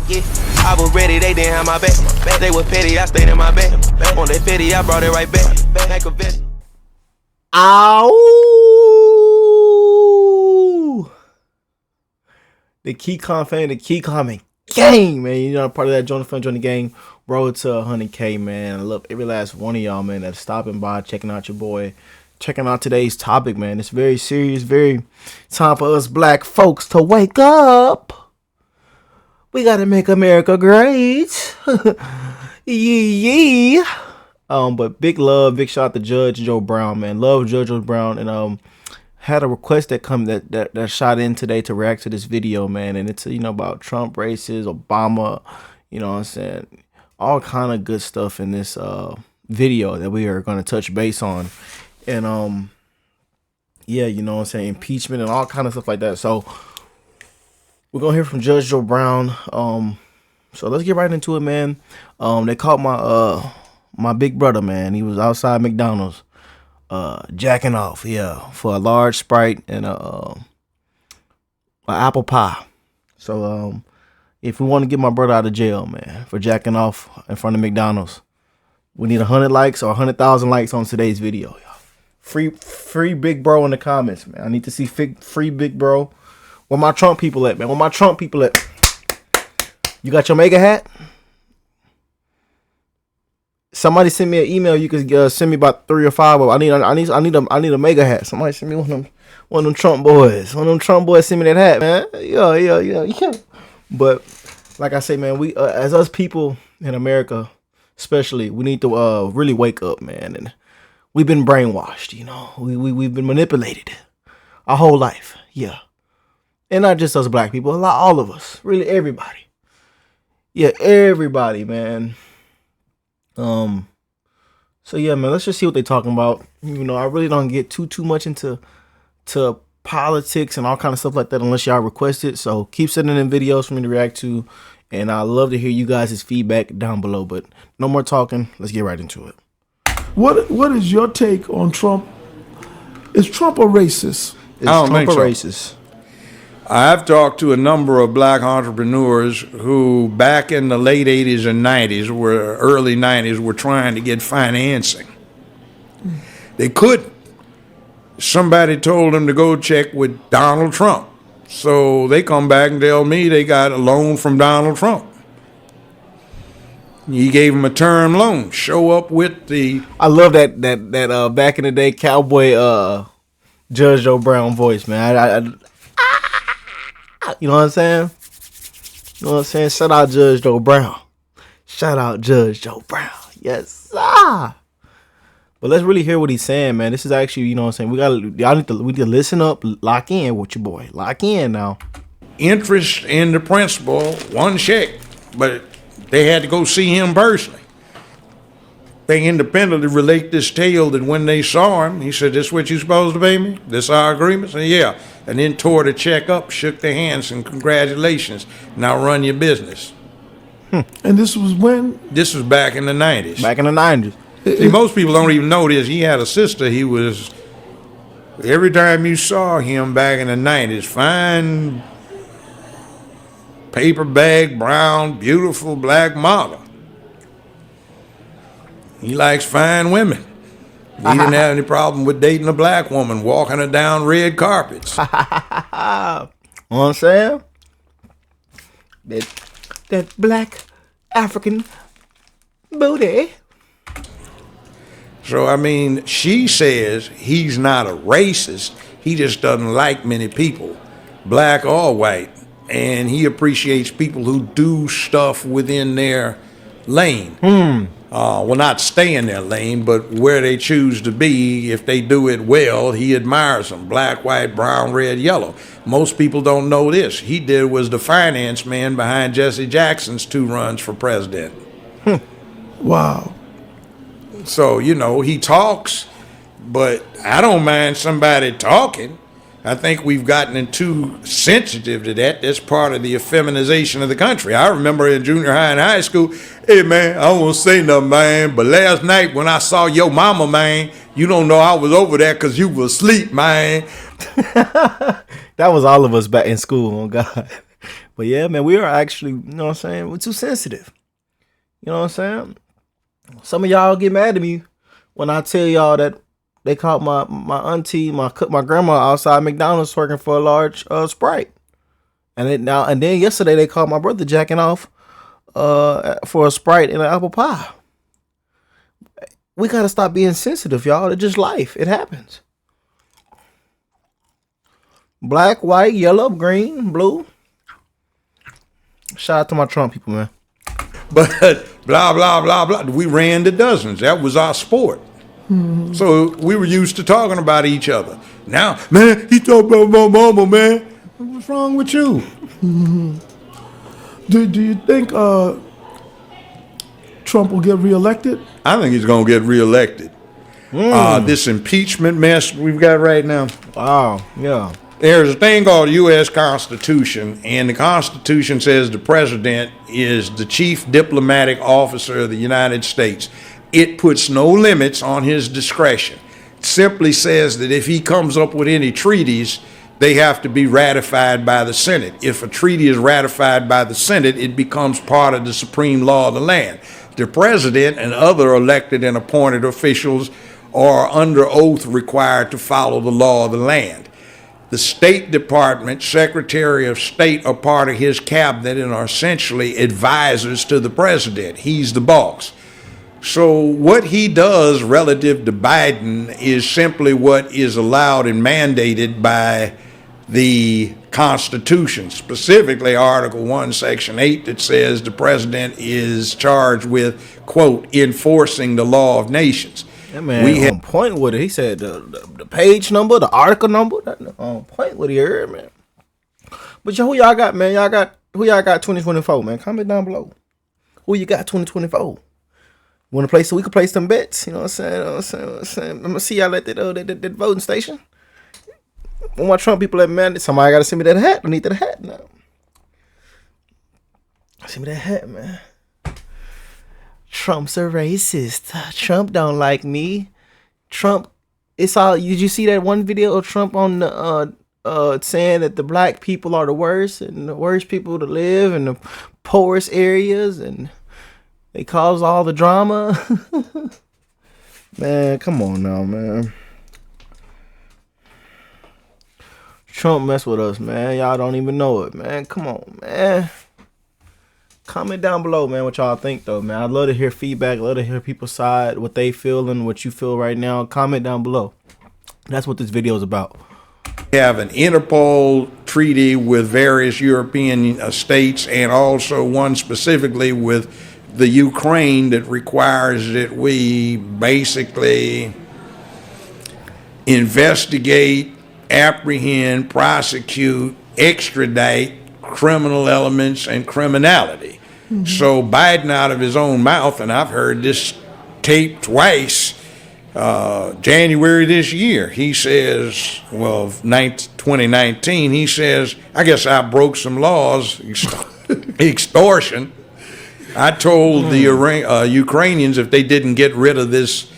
Yeah, I was ready, they didn't have my back. They was petty, I stayed in my bed. On that petty, I brought it right back. Ow! The Key fan, the Key comment gang, man. You know, part of that Join the Gang. Road to 100K, man. I love every last one of y'all, man, that's stopping by, checking out your boy, checking out today's topic, man. It's very serious, very time for us black folks to wake up. We gotta make America great. Yee. But big love, big shout out to Judge Joe Brown, man. Love Judge Joe Brown, and had a request that shot in today to react to this video, man. And it's about Trump races, Obama, you know what I'm saying, all kind of good stuff in this video that we are going to touch base on. And yeah, you know what I'm saying, impeachment and all kind of stuff like that. So we're gonna hear from Judge Joe Brown. So let's get right into it, man. They caught my big brother, man. He was outside McDonald's jacking off, yeah, for a large Sprite and a apple pie. So if we want to get my brother out of jail, man, for jacking off in front of McDonald's, we need 100 likes or 100,000 likes on today's video, y'all. Free big bro in the comments, man. I need to see free big bro. Where my Trump people at, man? Where my Trump people at? You got your MAGA hat? Somebody send me an email. You can send me about 3 or 5. I need a MAGA hat. Somebody send me one of them Trump boys. One of them Trump boys send me that hat, man. Yeah. But like I say, man, we as us people in America, especially, we need to really wake up, man. And we've been brainwashed, you know. We've been manipulated our whole life, yeah. And not just us black people, all of us, really everybody. Yeah, everybody, man. So yeah, man, let's just see what they're talking about. You know, I really don't get too much into politics and all kind of stuff like that unless y'all request it. So keep sending in videos for me to react to, and I love to hear you guys' feedback down below. But no more talking. Let's get right into it. What is your take on Trump? Is Trump a racist? Is Trump a racist? I've talked to a number of black entrepreneurs who back in the late 80s and 90s, early 90s, were trying to get financing. They couldn't. Somebody told them to go check with Donald Trump. So they come back and tell me they got a loan from Donald Trump. He gave them a term loan. Show up with the... I love that back in the day cowboy Judge Joe Brown voice, man. You know what I'm saying? You know what I'm saying? Shout out Judge Joe Brown. Shout out Judge Joe Brown. Yes, sir. But let's really hear what he's saying, man. This is actually, you know what I'm saying, we need to listen up, lock in with your boy. Lock in now. Interest in the principal, one check, but they had to go see him personally. They independently relate this tale that when they saw him, he said, "This what you supposed to pay me? This our agreement?" And yeah. And then tore the check up, shook their hands, and congratulations. Now run your business. And this was when? This was back in the 90s. Back in the 90s. See, most people don't even know this. He had a sister. He was, every time you saw him back in the 90s, fine paper bag, brown, beautiful black model. He likes fine women. He didn't have any problem with dating a black woman, walking her down red carpets. You know what I'm saying? That black African booty. So, I mean, she says he's not a racist. He just doesn't like many people, black or white. And he appreciates people who do stuff within their lane. Well, not stay in their lane, but where they choose to be. If they do it well, he admires them. Black, white, brown, red, yellow. Most people don't know this. He was the finance man behind Jesse Jackson's 2 runs for president. Wow. So, you know, he talks, but I don't mind somebody talking. I think we've gotten too sensitive to that. That's part of the effeminization of the country. I remember in junior high and high school, hey, man, I won't say nothing, man, but last night when I saw your mama, man, you don't know I was over there because you was asleep, man. That was all of us back in school, oh, God. But yeah, man, we are actually, you know what I'm saying, we're too sensitive. You know what I'm saying? Some of y'all get mad at me when I tell y'all that they caught my auntie, my grandma outside McDonald's working for a large Sprite. And then yesterday they caught my brother jacking off for a Sprite and an apple pie. We gotta stop being sensitive, y'all. It's just life. It happens. Black, white, yellow, green, blue. Shout out to my Trump people, man. But blah, blah, blah, blah. We ran to dozens. That was our sport. So we were used to talking about each other. Now, man, he talking about my mama, man. What's wrong with you? Do you think Trump will get reelected? I think he's going to get reelected. This impeachment mess we've got right now. Wow, yeah. There's a thing called the U.S. Constitution, and the Constitution says the president is the chief diplomatic officer of the United States. It puts no limits on his discretion. It simply says that if he comes up with any treaties, they have to be ratified by the Senate. If a treaty is ratified by the Senate, it becomes part of the supreme law of the land. The president and other elected and appointed officials are under oath required to follow the law of the land. The State Department, Secretary of State are part of his cabinet and are essentially advisors to the president. He's the boss. So what he does relative to Biden is simply what is allowed and mandated by the Constitution, specifically Article 1, Section 8, that says the president is charged with, quote, enforcing the law of nations. That man on point with it. He said the page number, the article number, on point with it here, man. But who y'all got, man? Who y'all got 2024, man? Comment down below. Who you got 2024? Want to play so we can play some bets? You know what I'm saying? I'm gonna see y'all at that voting station. When my Trump people at man, somebody gotta send me that hat. I need that hat now. Send me that hat, man. Trump's a racist. Trump don't like me. Trump, it's all. Did you see that one video of Trump on the saying that the black people are the worst and the worst people to live in the poorest areas and they cause all the drama? Man, come on now, man. Trump mess with us, man. Y'all don't even know it, man. Come on, man. Comment down below, man, what y'all think, though, man. I'd love to hear feedback. I'd love to hear people's side, what they feel and what you feel right now. Comment down below. That's what this video is about. We have an Interpol treaty with various European states and also one specifically with the Ukraine that requires that we basically investigate, apprehend, prosecute, extradite criminal elements and criminality. So Biden out of his own mouth, and I've heard this tape twice, January this year, he says, well, 2019, he says, I guess I broke some laws, extortion. I told the Ukrainians if they didn't get rid of this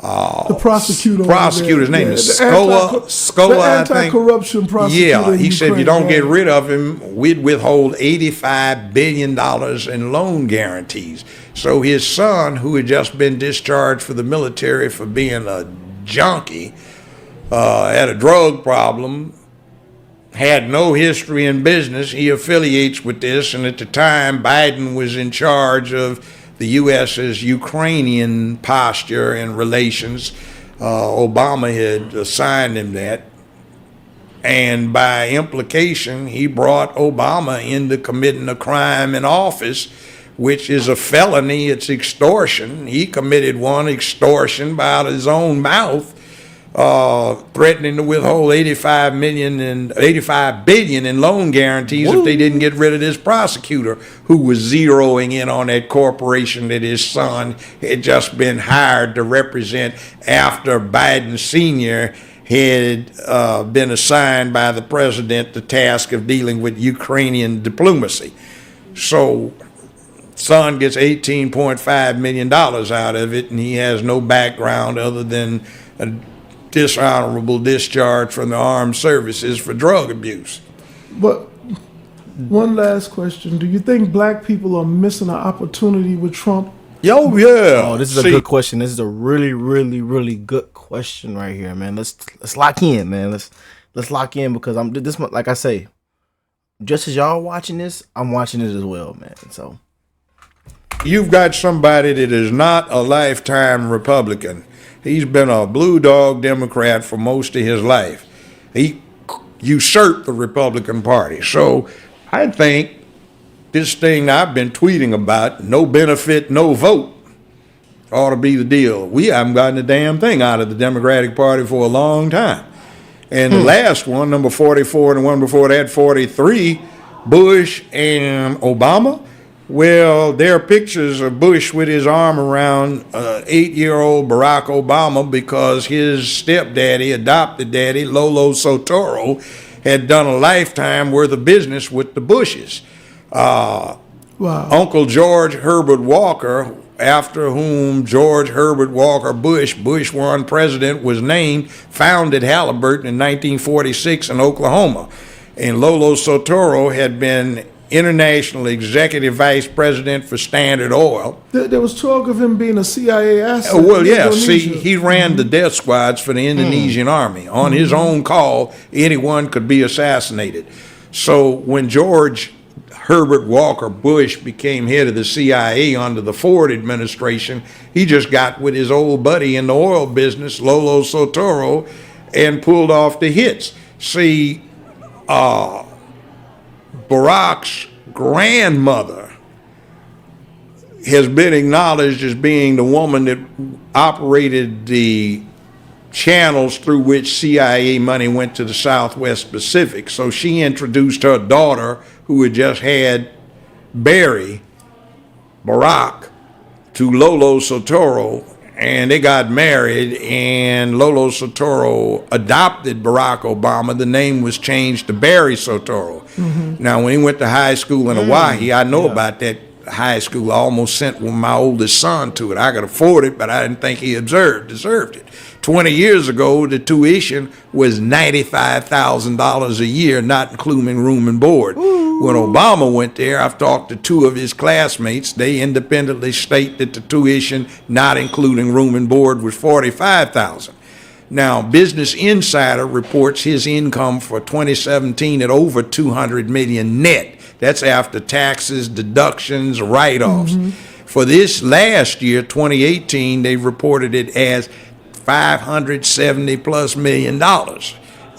the prosecutor's name is the anti-corruption prosecutor. Yeah, he said if you don't get rid of him, we'd withhold $85 billion in loan guarantees. So his son, who had just been discharged for the military for being a junkie, had a drug problem, had no history in business. He affiliates with this, and at the time, Biden was in charge of the U.S.'s Ukrainian posture and relations. Obama had assigned him that. And by implication, he brought Obama into committing a crime in office, which is a felony. It's extortion. He committed one, extortion, by out of his own mouth, threatening to withhold $85 billion in loan guarantees if they didn't get rid of this prosecutor who was zeroing in on that corporation that his son had just been hired to represent after Biden Sr. had been assigned by the president the task of dealing with Ukrainian diplomacy. So son gets $18.5 million out of it, and he has no background other than a dishonorable discharge from the armed services for drug abuse. But One last question. Do you think black people are missing an opportunity with Trump? Yo, yeah. Oh, this is a good question. This is a really, really, really good question right here, man. Let's lock in, man. Let's lock in because I'm this. Like I say, just as y'all watching this, I'm watching it as well, man. So You've got somebody that is not a lifetime Republican. He's been a blue dog Democrat for most of his life. He usurped the Republican Party. So I think this thing I've been tweeting about, no benefit, no vote, ought to be the deal. We haven't gotten a damn thing out of the Democratic Party for a long time. And the last one, number 44, and the one before that, 43, Bush and Obama. Well, there are pictures of Bush with his arm around 8-year-old Barack Obama because his stepdaddy, adopted daddy, Lolo Sotoro, had done a lifetime worth of business with the Bushes. Wow. Uncle George Herbert Walker, after whom George Herbert Walker Bush, Bush 1 president, was named, founded Halliburton in 1946 in Oklahoma. And Lolo Sotoro had been international executive vice president for Standard Oil. There was talk of him being a CIA asset. Well, yeah, Indonesia. see, he ran the death squads for the Indonesian army. On his own call, anyone could be assassinated. So when George Herbert Walker Bush became head of the CIA under the Ford administration, he just got with his old buddy in the oil business, Lolo Sotoro, and pulled off the hits. See, Barack's grandmother has been acknowledged as being the woman that operated the channels through which CIA money went to the Southwest Pacific. So she introduced her daughter, who had just had Barry, Barack, to Lolo Sotoro, and they got married, and Lolo Sotoro adopted Barack Obama. The name was changed to Barry Sotoro. Now, when he went to high school in Hawaii, I know about that high school. I almost sent my oldest son to it. I could afford it, but I didn't think he deserved it. 20 years ago, the tuition was $95,000 a year, not including room and board. When Obama went there, I've talked to two of his classmates. They independently state that the tuition, not including room and board, was $45,000. Now, Business Insider reports his income for 2017 at over $200 million net. That's after taxes, deductions, write-offs. For this last year, 2018, they reported it as $570+ million.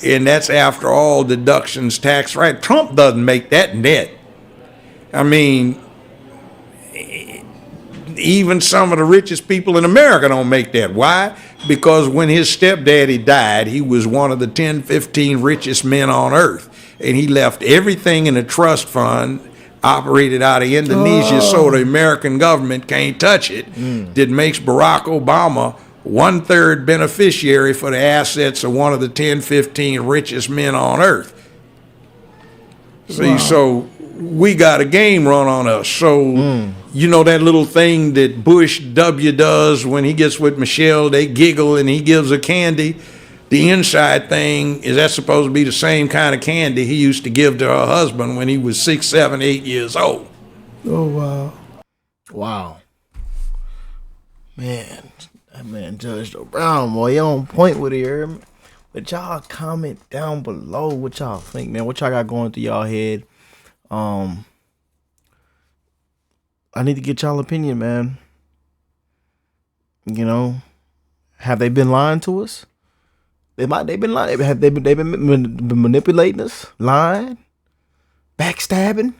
And that's after all deductions, tax, right? Trump doesn't make that net. I mean, even some of the richest people in America don't make that. Why? Because when his stepdaddy died, he was one of the 10, 15 richest men on earth. And he left everything in a trust fund operated out of Indonesia, so the American government can't touch it. That makes Barack Obama 1/3 beneficiary for the assets of one of the 10, 15 richest men on earth. See, so we got a game run on us. So, you know that little thing that Bush W does when he gets with Michelle, they giggle and he gives her candy. The inside thing is that's supposed to be the same kind of candy he used to give to her husband when he was 6, 7, 8 years old. Oh, wow. wow, man. That man Judge Joe Brown, boy, you on point with it here. But y'all comment down below what y'all think, man. What y'all got going through y'all head. I need to get y'all opinion, man. You know, have they been lying to us? They've been lying. Have they been manipulating us, lying, backstabbing,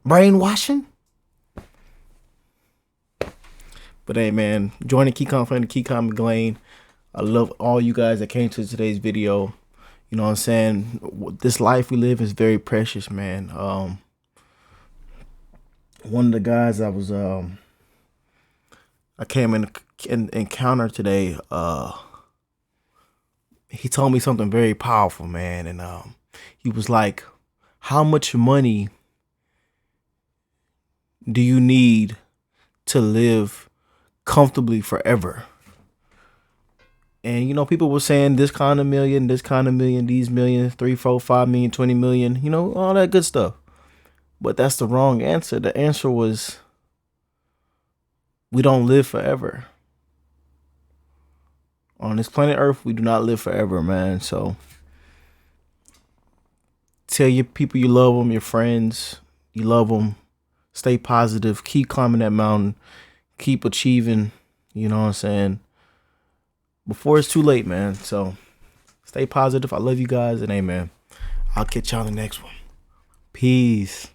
brainwashing? But hey, man, joining Keycom friend, Keycom McGlane. I love all you guys that came to today's video. You know what I'm saying? This life we live is very precious, man. One of the guys I was I came in encounter today, he told me something very powerful, man. And he was like, how much money do you need to live comfortably forever? And you know, people were saying this kind of million, these millions, 3, 4, 5 million, 20 million, you know, all that good stuff. But that's the wrong answer. The answer was, we don't live forever. On this planet Earth, we do not live forever, man. So tell your people you love them, your friends, you love them. Stay positive. Keep climbing that mountain. Keep achieving. You know what I'm saying? Before it's too late, man. So stay positive. I love you guys. And amen. I'll catch y'all in the next one. Peace.